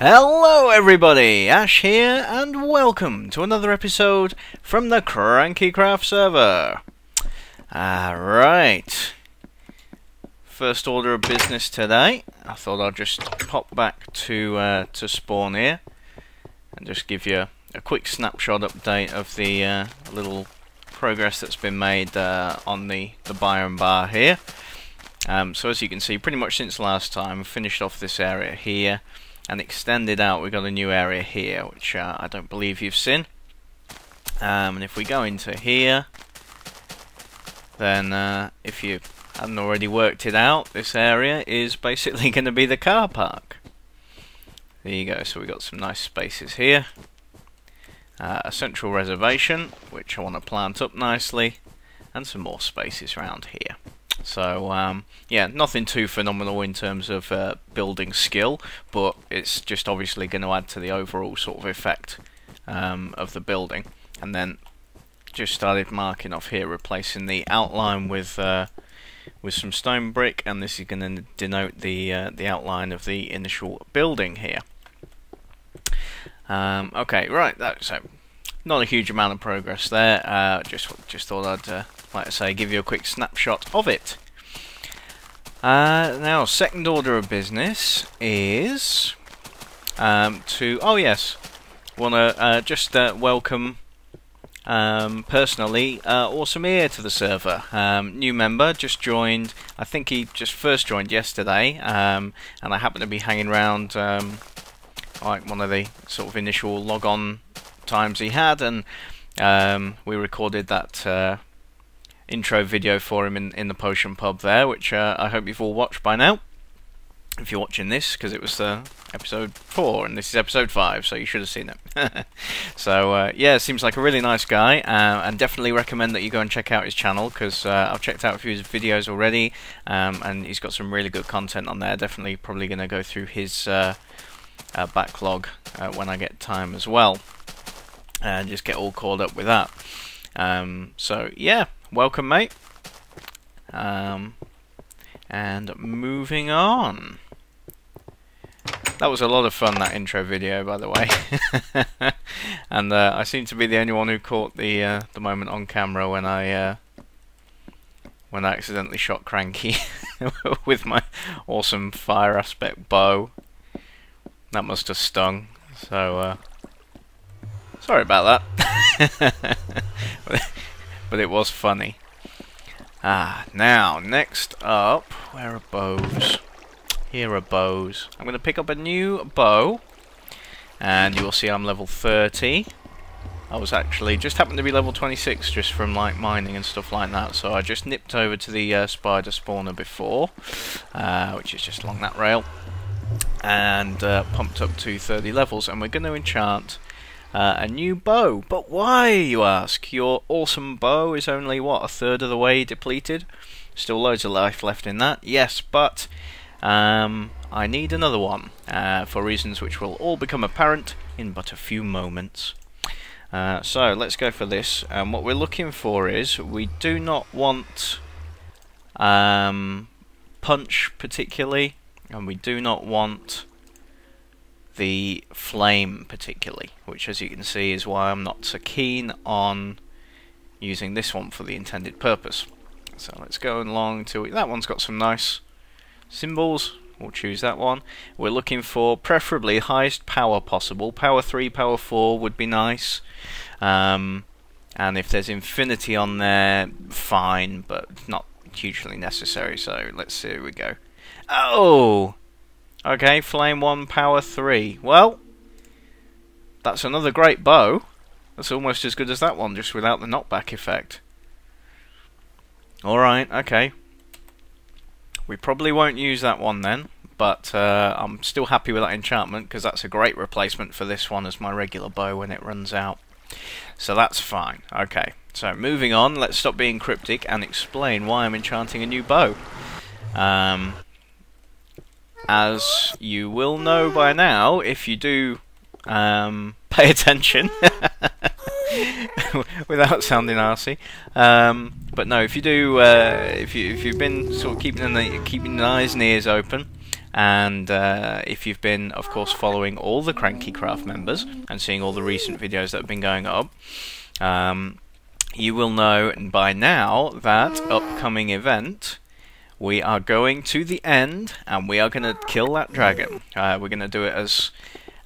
Hello everybody, Ash here, and welcome to another episode from the KrankyKraft server. Alright, first order of business today. I thought I'd just pop back to spawn here and just give you a quick snapshot update of the little progress that's been made on the biome bar here. So as you can see, pretty much since last time, we've finished off this area here and extended out. We've got a new area here, which I don't believe you've seen. And if we go into here, then if you hadn't already worked it out, this area is basically going to be the car park. There you go, so we've got some nice spaces here. A central reservation, which I want to plant up nicely, and some more spaces around here. So yeah, nothing too phenomenal in terms of building skill, but it's just obviously going to add to the overall sort of effect of the building. And then just started marking off here, replacing the outline with some stone brick, and this is going to denote the outline of the initial building here. Okay, right, that's not a huge amount of progress there. Just thought I'd like I say, give you a quick snapshot of it. Now, second order of business is oh yes, want to just welcome personally Awesome Ear to the server. New member, just joined. I think he just first joined yesterday, and I happened to be hanging around like one of the sort of initial log-on times he had, and we recorded that intro video for him in the potion pub there, which I hope you've all watched by now, if you're watching this, because it was episode 4 and this is episode 5, so you should have seen it. So yeah, seems like a really nice guy, and definitely recommend that you go and check out his channel, because I've checked out a few of his videos already, and he's got some really good content on there. Definitely probably going to go through his backlog when I get time as well, and just get all caught up with that. So yeah, welcome mate, and moving on. That was a lot of fun, that intro video, by the way. And I seem to be the only one who caught the moment on camera when I accidentally shot Cranky with my awesome fire aspect bow. That must have stung, so sorry about that. But it was funny. Now, next up, where are bows? Here are bows. I'm going to pick up a new bow, and you will see I'm level 30. I was actually, just happened to be level 26 just from like mining and stuff like that, so I just nipped over to the spider spawner before, which is just along that rail, and pumped up to 30 levels, and we're going to enchant a new bow. But why, you ask? Your awesome bow is only, what, a third of the way depleted? Still loads of life left in that. Yes, but I need another one, for reasons which will all become apparent in but a few moments. So let's go for this. What we're looking for is, we do not want punch particularly, and we do not want the flame particularly, which as you can see is why I'm not so keen on using this one for the intended purpose. So let's go along to that one's got some nice symbols. We'll choose that one. We're looking for preferably highest power possible. Power 3, power 4 would be nice, and if there's infinity on there, fine, but not hugely necessary. So let's see, here we go. Oh! Okay, flame 1, power 3. Well, that's another great bow. That's almost as good as that one, just without the knockback effect. Alright, okay. We probably won't use that one then, but I'm still happy with that enchantment, because that's a great replacement for this one as my regular bow when it runs out. So that's fine. Okay, so moving on, let's stop being cryptic and explain why I'm enchanting a new bow. As you will know by now, if you do pay attention, without sounding arsey, but no, if you do, if you've been sort of keeping the eyes and ears open, And if you've been, of course, following all the KrankyKraft members and seeing all the recent videos that have been going up, you will know by now that upcoming event, we are going to the end and we are going to kill that dragon. We're going to do it as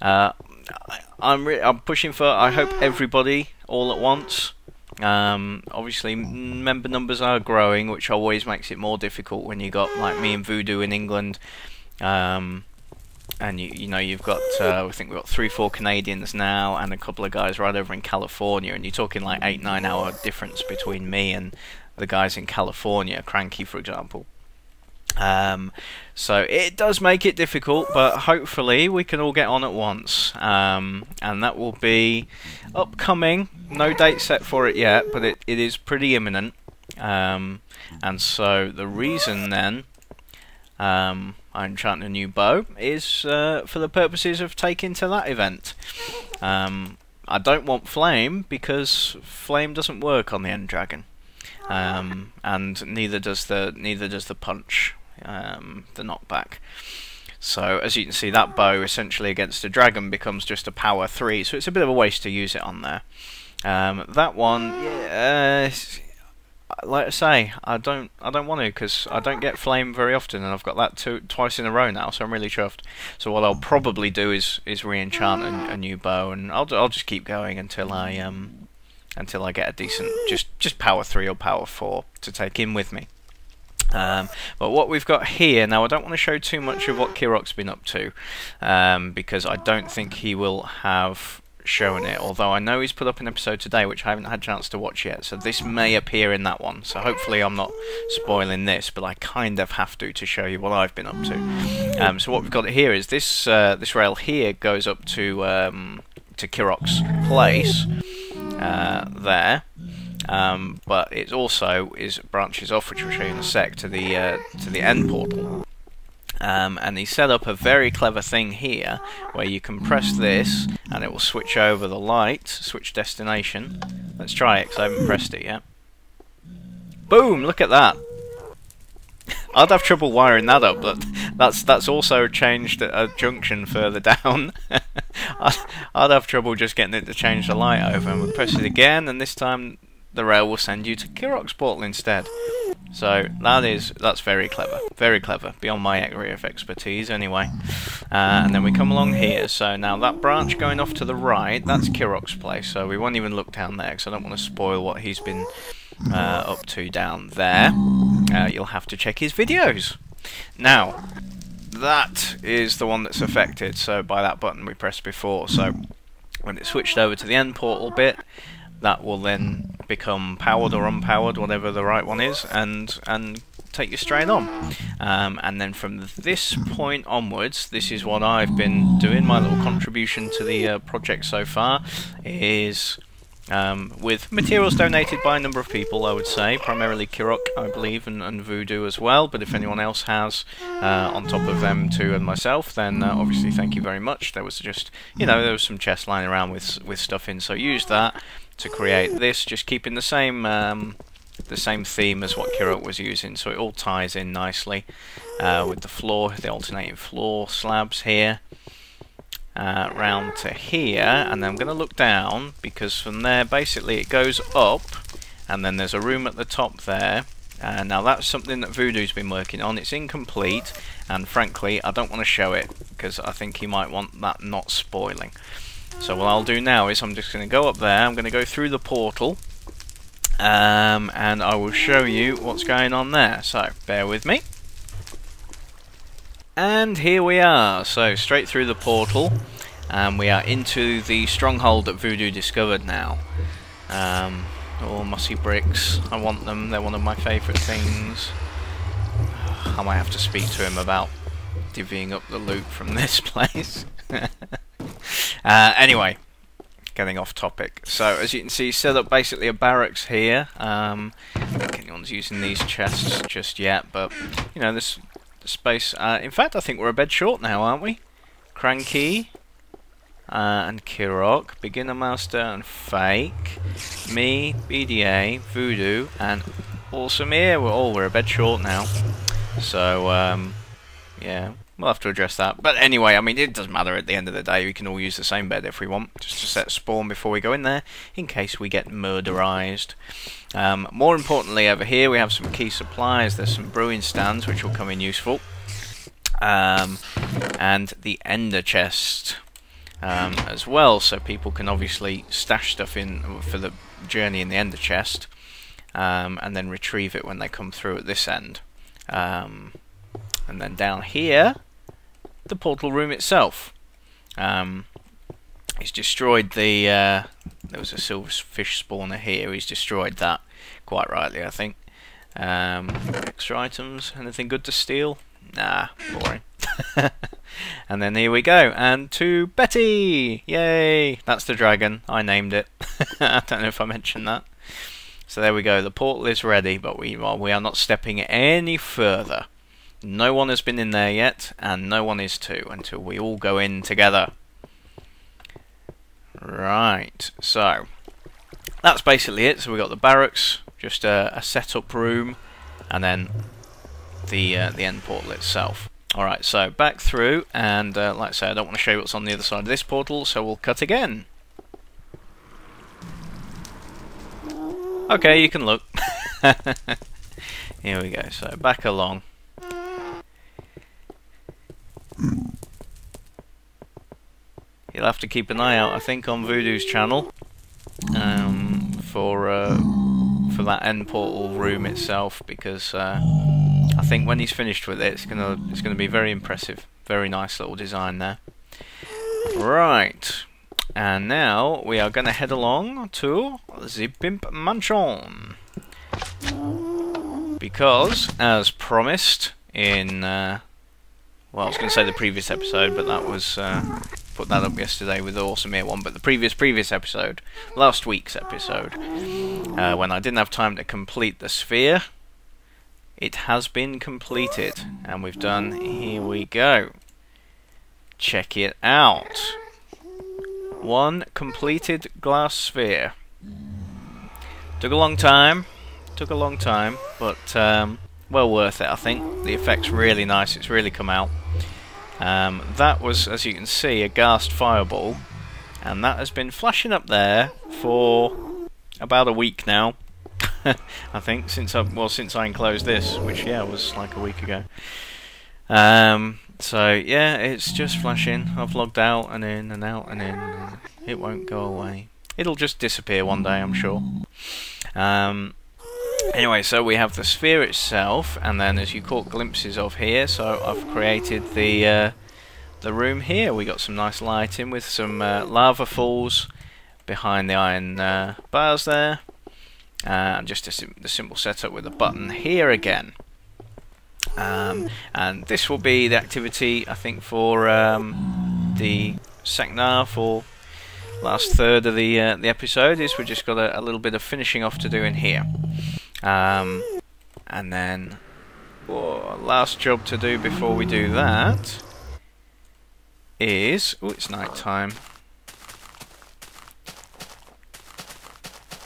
I'm pushing for, I hope, everybody all at once. Obviously member numbers are growing, which always makes it more difficult when you got like me and Voodoo in England, and you know, you've got I think we've got 3-4 Canadians now and a couple of guys right over in California, and you're talking like 8-9 hour difference between me and the guys in California, Cranky for example. So it does make it difficult, but hopefully we can all get on at once, and that will be upcoming. No date set for it yet, but it is pretty imminent. And so the reason then I'm enchanting a new bow is for the purposes of taking to that event. I don't want flame because flame doesn't work on the end dragon, and neither does the punch. The knockback. So as you can see, that bow essentially against a dragon becomes just a power 3, so it's a bit of a waste to use it on there. That one, yeah, like I say, I don't want to, because I don't get flame very often, and I've got that twice in a row now, so I'm really chuffed. So what I'll probably do is re-enchant a new bow, and I'll just keep going until I get a decent just power 3 or power 4 to take in with me. But what we've got here now, I don't want to show too much of what Kirok's been up to, because I don't think he will have shown it, although I know he's put up an episode today which I haven't had a chance to watch yet, so this may appear in that one, so hopefully I'm not spoiling this, but I kind of have to show you what I've been up to. So what we've got here is this rail here goes up to Kirok's place there. But it also branches off, which we'll show you in a sec, to the end portal. And he set up a very clever thing here, where you can press this, and it will switch over the light, switch destination. Let's try it, because I haven't pressed it yet. Boom! Look at that! I'd have trouble wiring that up, but that's also changed a junction further down. I'd have trouble just getting it to change the light over, and we'll press it again, and this time the rail will send you to Kirok's portal instead. So that's very clever, beyond my area of expertise anyway. And then we come along here, so now that branch going off to the right, that's Kirok's place, so we won't even look down there because I don't want to spoil what he's been up to down there. You'll have to check his videos. Now, that is the one that's affected, so by that button we pressed before, so when it switched over to the end portal bit, that will then become powered or unpowered, whatever the right one is, and take you straight on. And then from this point onwards, this is what I've been doing. My little contribution to the project so far is with materials donated by a number of people, I would say, primarily Kirok, I believe, and Voodoo as well, but if anyone else has, on top of them two and myself, then obviously thank you very much. There was just, you know, there was some chests lying around with stuff in, so use that to create this, just keeping the same theme as what Kirok was using, so it all ties in nicely with the alternating floor slabs here. Round to here, and then I'm going to look down, because from there basically it goes up and then there's a room at the top there. Now that's something that Voodoo's been working on. It's incomplete, and frankly I don't want to show it because I think he might want that not spoiling. So what I'll do now is I'm just going to go up there, I'm going to go through the portal, and I will show you what's going on there, so bear with me. And here we are, so straight through the portal, and we are into the stronghold that Voodoo discovered now. All mossy bricks, I want them, they're one of my favourite things. I might have to speak to him about divvying up the loot from this place. Anyway, getting off topic. So as you can see, set up basically a barracks here. I don't think anyone's using these chests just yet, but you know, this space. In fact, I think we're a bed short now, aren't we? Cranky and Kirok, Beginner Master and Fake, me, BDA, Voodoo, and Awesome here. We're a bed short now. So yeah, we'll have to address that. But anyway, I mean, it doesn't matter at the end of the day. We can all use the same bed if we want, just to set spawn before we go in there, in case we get murderized. More importantly, over here we have some key supplies. There's some brewing stands, which will come in useful. And the ender chest as well, so people can obviously stash stuff in for the journey in the ender chest, and then retrieve it when they come through at this end. And then down here, the portal room itself. He's destroyed the there was a silverfish spawner here. He's destroyed that, quite rightly, I think. Extra items, anything good to steal? Nah, boring. And then here we go, and to Betty! Yay! That's the dragon, I named it. I don't know if I mentioned that. So there we go, the portal is ready, but we are not stepping any further. No one has been in there yet, and no one is to, until we all go in together. Right, so that's basically it. So we got the barracks, just a setup room, and then the end portal itself. Alright, so back through, and like I say, I don't want to show you what's on the other side of this portal, so we'll cut again. Okay, you can look. Here we go, so back along. You'll have to keep an eye out, I think, on Voodoo's channel for that end portal room itself, because I think when he's finished with it, it's gonna be very impressive. Very nice little design there. Right, and now we are gonna head along to the Pimp Mansion, because as promised in well, I was gonna say the previous episode, but that was put that up yesterday with the Awesome Ear one. But the previous episode, last week's episode, when I didn't have time to complete the sphere. It has been completed, and we've done, here we go. Check it out. One completed glass sphere. Took a long time, but well worth it, I think. The effect's really nice, it's really come out. That was, as you can see, a ghast fireball, and that has been flashing up there for about a week now. I think since I enclosed this, which was like a week ago. So yeah, it's just flashing. I've logged out and in and out and in. And it won't go away. It'll just disappear one day, I'm sure. Anyway, so we have the sphere itself, and then as you caught glimpses of here, so I've created the room here. We got some nice lighting with some lava falls behind the iron bars there. And just the simple setup with a button here again. And this will be the activity, I think, for the second half or last third of the episode. Is we've just got a little bit of finishing off to do in here. And then last job to do before we do that is... oh, it's night time.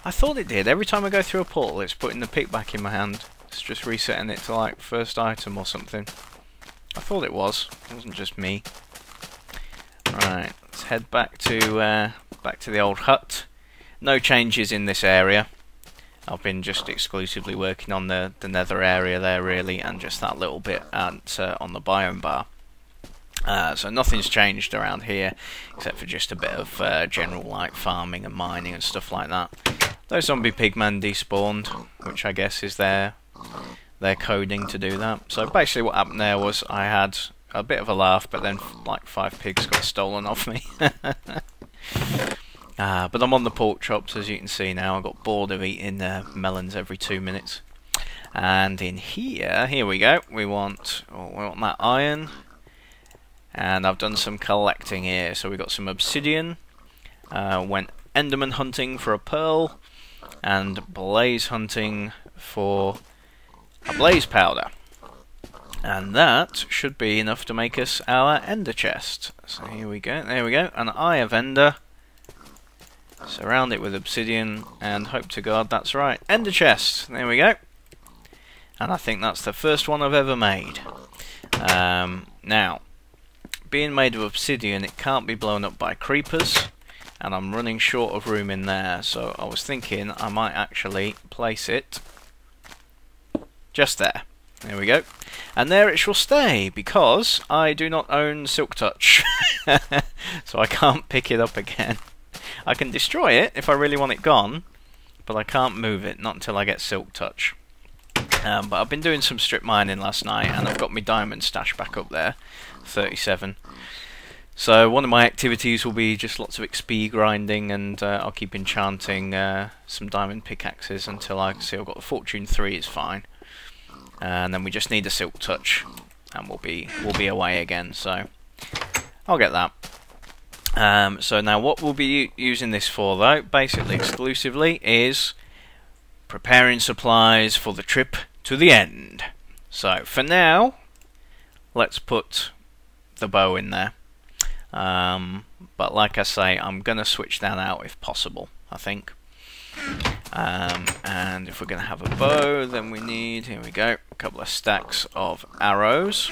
I thought it did. Every time I go through a portal, it's putting the pick back in my hand. It's just resetting it to like first item or something. I thought it was. It wasn't just me. Right, let's head back to the old hut. No changes in this area. I've been just exclusively working on the nether area there, really, and just that little bit on the biome bar. So nothing's changed around here, except for just a bit of general like farming and mining and stuff like that. Those zombie pigmen despawned, which I guess is their coding to do that. So basically what happened there was I had a bit of a laugh, but then like 5 pigs got stolen off me. But I'm on the pork chops, as you can see now. I got bored of eating melons every 2 minutes. And in here we go. We want that iron. And I've done some collecting here. So we got some obsidian. Went enderman hunting for a pearl. And blaze hunting for a blaze powder. And that should be enough to make us our ender chest. So here we go. There we go. An eye of ender. Surround it with obsidian, and hope to God that's right. Ender chest. There we go. And I think that's the first one I've ever made. Now, being made of obsidian, it can't be blown up by creepers, and I'm running short of room in there, so I was thinking I might actually place it just there. There we go. And there it shall stay, because I do not own Silk Touch. So I can't pick it up again. I can destroy it if I really want it gone, but I can't move it, not until I get Silk Touch. But I've been doing some strip mining last night, and I've got my diamond stash back up there, 37. So one of my activities will be just lots of XP grinding, and I'll keep enchanting some diamond pickaxes until I see I've got the Fortune 3 is fine. And then we just need a Silk Touch, and we'll be away again. So I'll get that. So now what we'll be using this for, though, basically exclusively, is preparing supplies for the trip to the end. So for now, let's put the bow in there. But like I say, I'm gonna switch that out if possible, I think. And if we're gonna have a bow, then we need, here we go, a couple of stacks of arrows.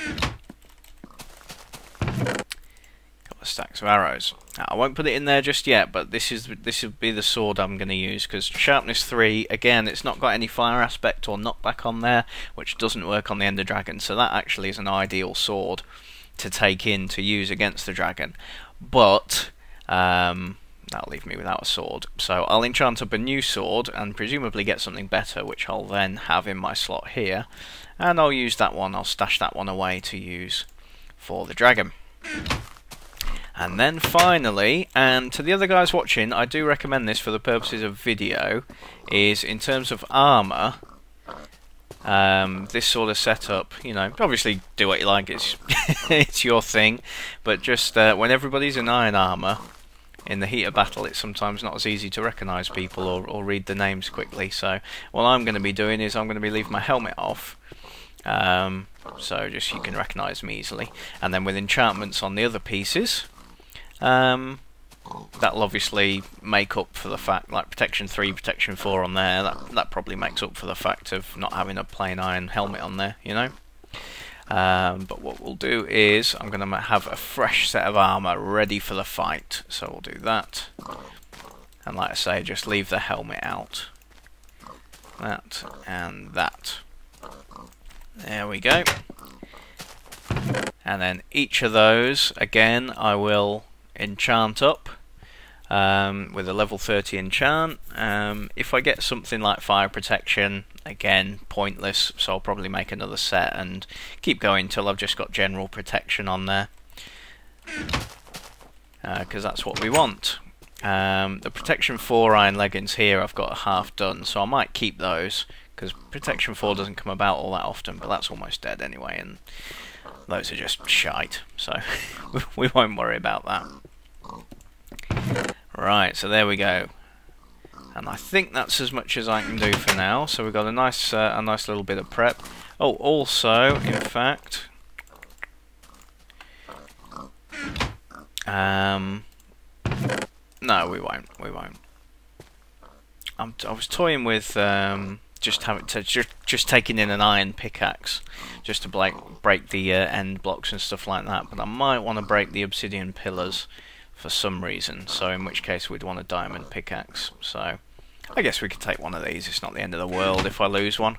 Stacks of arrows. Now, I won't put it in there just yet, but this will be the sword I'm going to use, because sharpness 3, again, it's not got any fire aspect or knockback on there, which doesn't work on the Ender Dragon, so that actually is an ideal sword to take in to use against the dragon. But that'll leave me without a sword, so I'll enchant up a new sword and presumably get something better, which I'll then have in my slot here, and I'll use that one. I'll stash that one away to use for the dragon. And then finally, and to the other guys watching, I do recommend this for the purposes of video, is in terms of armour, this sort of setup, you know, obviously do what you like, it's, it's your thing, but just when everybody's in iron armour, in the heat of battle, it's sometimes not as easy to recognise people or read the names quickly, so what I'm going to be doing is I'm going to be leaving my helmet off, so just you can recognise me easily, and then with enchantments on the other pieces, that'll obviously make up for the fact, like protection 3, protection 4 on there, that probably makes up for the fact of not having a plain iron helmet on there, you know. But what we'll do is I'm going to have a fresh set of armour ready for the fight, so we'll do that, and like I say, just leave the helmet out, that and that. There we go. And then each of those, again, I will enchant up with a level 30 enchant. If I get something like fire protection, again, pointless, so I'll probably make another set and keep going till I've just got general protection on there, because that's what we want. The protection 4 iron leggings here I've got half done, so I might keep those, because protection 4 doesn't come about all that often, but that's almost dead anyway, and those are just shite, so we won't worry about that. Right, so there we go, and I think that's as much as I can do for now. So we've got a nice little bit of prep. Oh, also, in fact, no, we won't. I was toying with just taking in an iron pickaxe, just to break the end blocks and stuff like that. But I might want to break the obsidian pillars for some reason. So in which case we'd want a diamond pickaxe. So I guess we could take one of these. It's not the end of the world if I lose one.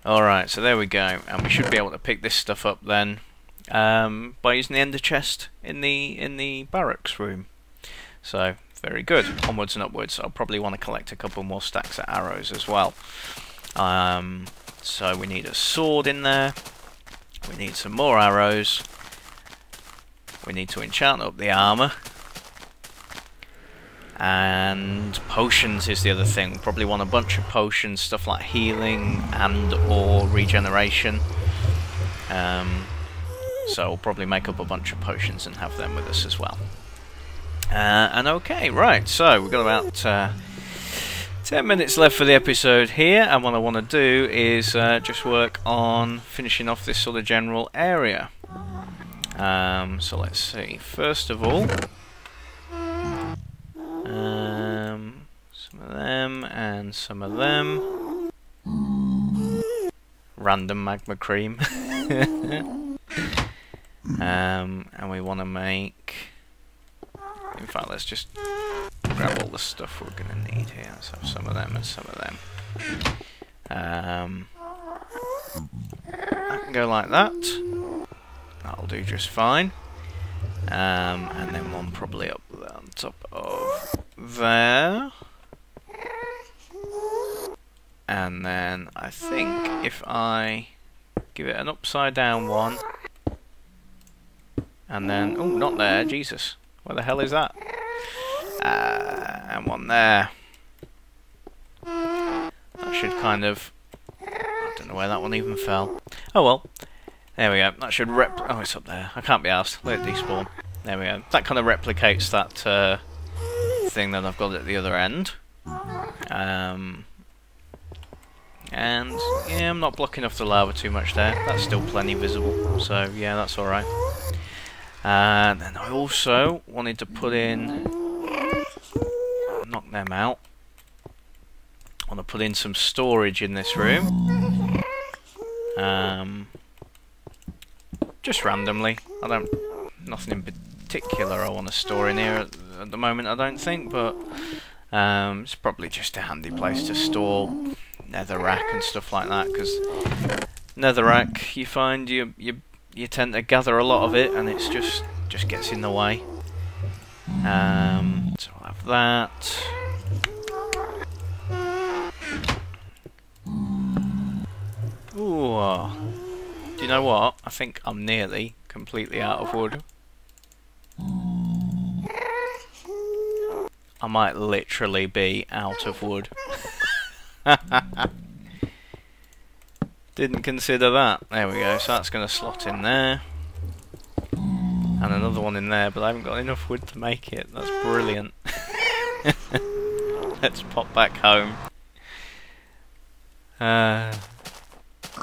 All right, so there we go, and we should be able to pick this stuff up then by using the ender chest in the barracks room. So very good. Onwards and upwards. I'll probably want to collect a couple more stacks of arrows as well. So we need a sword in there. We need some more arrows. We need to enchant up the armour. And potions is the other thing. Probably want a bunch of potions, stuff like healing and or regeneration. So we'll probably make up a bunch of potions and have them with us as well. And okay, right, so we've got about 10 minutes left for the episode here, and what I want to do is just work on finishing off this sort of general area. So let's see, first of all, some of them and some of them. Random magma cream. And we want to make... In fact, let's just grab all the stuff we're going to need here. Let's have some of them and some of them. That can go like that. That'll do just fine. And then one probably up there on top of there. And then I think if I give it an upside down one, and then, oh, not there, Jesus, where the hell is that? And one there. That should kind of, I don't know where that one even fell. Oh well, there we go. That should oh, it's up there. I can't be asked. Let it despawn. There we go. That kind of replicates that thing that I've got at the other end. And yeah, I'm not blocking off the lava too much there. That's still plenty visible, so yeah, that's alright. And then I also wanted to put in, knock them out. I want to put in some storage in this room. Just randomly. Nothing in particular I want to store in here at the moment, I don't think, but it's probably just a handy place to store netherrack and stuff like that, because netherrack, you find you tend to gather a lot of it, and it's just gets in the way. So I'll have that. Ooh, do you know what? I think I'm nearly completely out of wood. I might literally be out of wood. Didn't consider that. There we go, so that's going to slot in there. And another one in there, but I haven't got enough wood to make it. That's brilliant. Let's pop back home.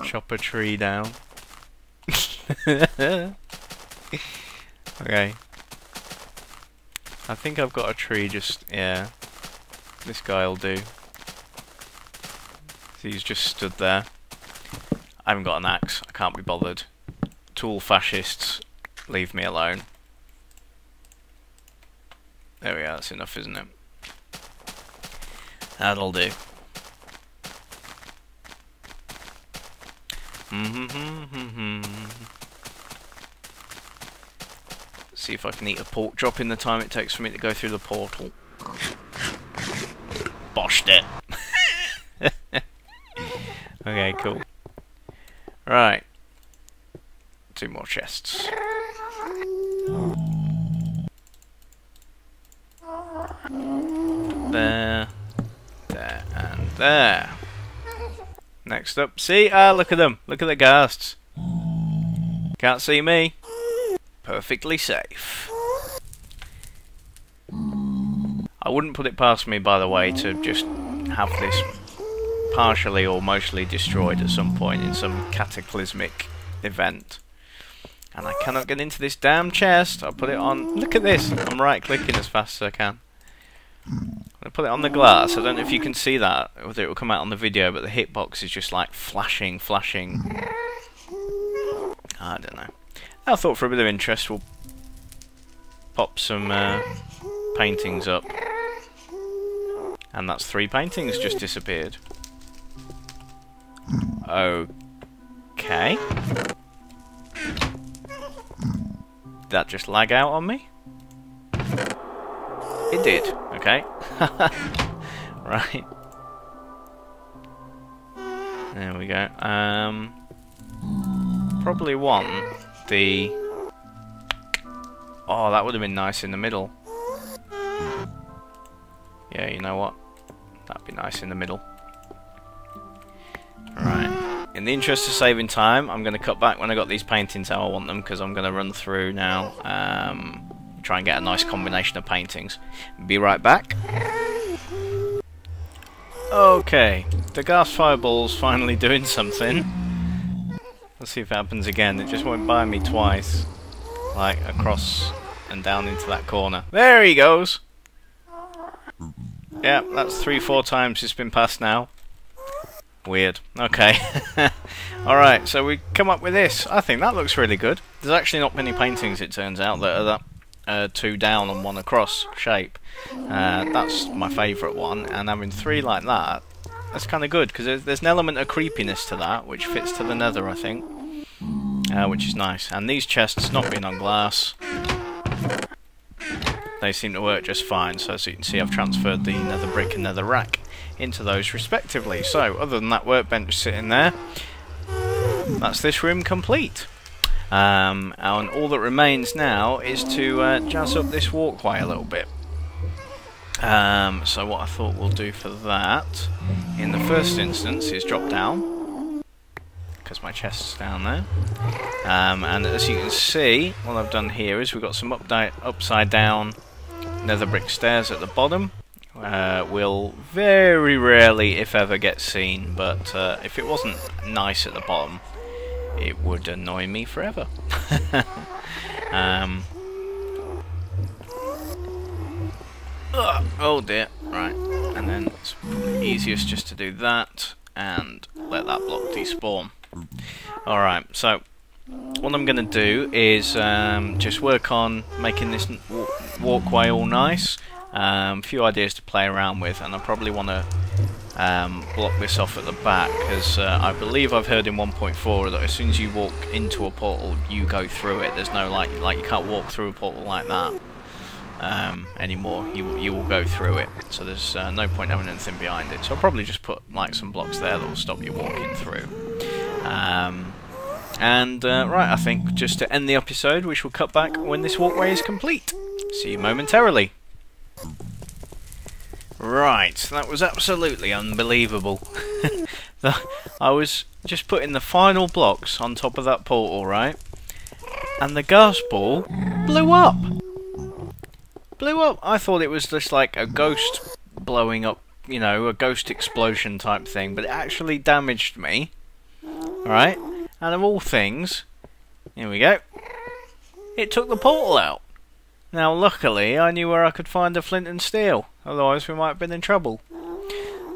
Chop a tree down. Okay. I think I've got a tree just, yeah. This guy'll do. He's just stood there. I haven't got an axe. I can't be bothered. Tool fascists, leave me alone. There we go. That's enough, isn't it? That'll do. See if I can eat a pork chop in the time it takes for me to go through the portal. Boshed it. Okay, cool. Right. 2 more chests. There. There and there. Next up. See? Ah, look at them. Look at the ghasts. Can't see me. Perfectly safe. I wouldn't put it past me, by the way, to just have this partially or mostly destroyed at some point in some cataclysmic event. And I cannot get into this damn chest. I'll put it on. Look at this. I'm right clicking as fast as I can. I put it on the glass. I don't know if you can see that, whether it will come out on the video, but the hitbox is just like flashing. I don't know. I thought for a bit of interest we'll pop some paintings up. And that's 3 paintings just disappeared. Okay. Did that just lag out on me? It did. Okay. Right. There we go. Probably want the... Oh, that would have been nice in the middle. Yeah, you know what? That'd be nice in the middle. Right. In the interest of saving time, I'm going to cut back when I got these paintings how I want them, because I'm going to run through now, try and get a nice combination of paintings. Be right back. Okay, the gas fireball's finally doing something. Let's see if it happens again. It just went by me twice, like across and down into that corner. There he goes. Yeah, that's 3-4 times it's been passed now. Weird. Okay. Alright, so we come up with this. I think that looks really good. There's actually not many paintings, it turns out, that are that 2 down and 1 across shape. That's my favourite one, and having 3 like that, that's kind of good, because there's an element of creepiness to that, which fits to the nether, I think. Which is nice. And these chests, not being on glass, they seem to work just fine. So as you can see, I've transferred the nether brick and nether rack into those respectively. So other than that workbench sitting there, that's this room complete. And all that remains now is to jazz up this walkway a little bit. So what I thought we'll do for that, in the first instance, is drop down, because my chest's down there. And as you can see, what I've done here is we've got some upside down nether brick stairs at the bottom. Will very rarely, if ever, get seen, but if it wasn't nice at the bottom, it would annoy me forever. Oh dear, right, and then it's easiest just to do that and let that block despawn. Alright, so what I'm going to do is just work on making this walkway all nice. A few ideas to play around with, and I probably want to block this off at the back, because I believe I've heard in 1.4 that as soon as you walk into a portal, you go through it. There's no like you can't walk through a portal like that anymore. You will go through it, so there's no point having anything behind it. So I'll probably just put like some blocks there that will stop you walking through. Right, I think just to end the episode, we shall cut back when this walkway is complete. See you momentarily. Right, that was absolutely unbelievable. I was just putting the final blocks on top of that portal, right? And the gas ball blew up. Blew up. I thought it was just like a ghost blowing up, you know, a ghost explosion type thing, but it actually damaged me. Alright? And of all things, here we go, it took the portal out. Now luckily I knew where I could find the flint and steel, otherwise we might have been in trouble.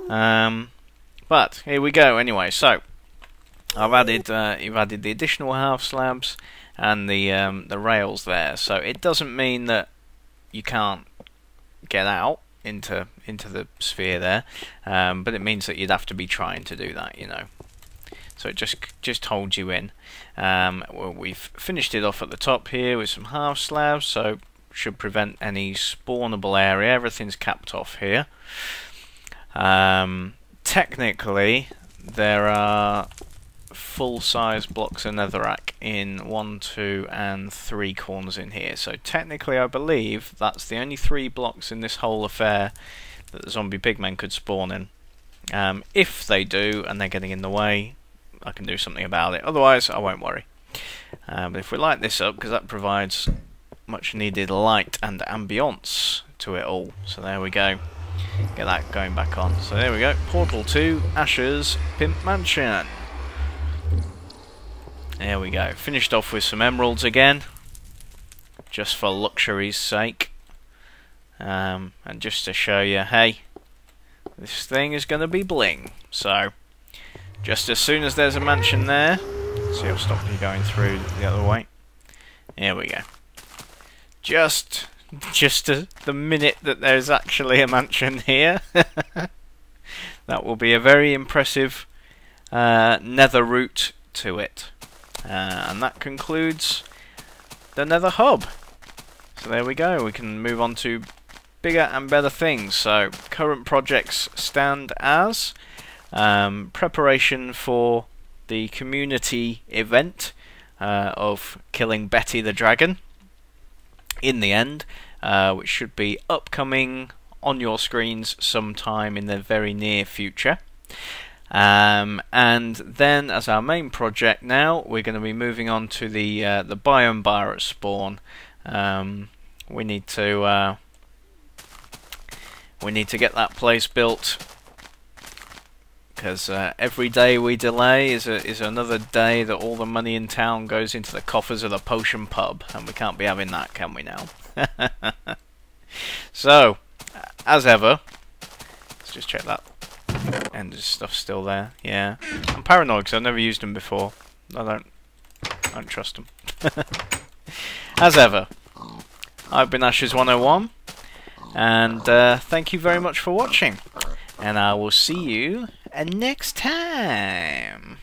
But here we go anyway. So I've added you've added the additional half slabs and the rails there, so it doesn't mean that you can't get out into the sphere there, but it means that you'd have to be trying to do that, you know. So it just holds you in. Well, we've finished it off at the top here with some half slabs, so should prevent any spawnable area. Everything's capped off here. Technically, there are full-size blocks of netherrack in 1, 2, and 3 corners in here. So technically, I believe that's the only 3 blocks in this whole affair that the zombie pigmen could spawn in. If they do, and they're getting in the way, I can do something about it. Otherwise, I won't worry. But if we light this up, because that provides much needed light and ambience to it all. So there we go. Get that going back on. So there we go. Portal to Asher's Pimp Mansion. There we go. Finished off with some emeralds again, just for luxury's sake. And just to show you, hey, this thing is going to be bling. So just as soon as there's a mansion there, see, I'll stop you going through the other way. Here we go. Just the minute that there's actually a mansion here, that will be a very impressive nether route to it. And that concludes the nether hub. So there we go. We can move on to bigger and better things. So current projects stand as preparation for the community event of killing Betty the Dragon in the end, which should be upcoming on your screens sometime in the very near future. And then, as our main project now, we're going to be moving on to the biome bar at spawn. We need to get that place built, because every day we delay is another day that all the money in town goes into the coffers of the potion pub, and we can't be having that, can we now? So, as ever, let's just check that. And the stuff's still there. Yeah. I'm paranoid because I've never used them before. I don't trust them. As ever, I've been Ashes101, and thank you very much for watching. And I will see you next time.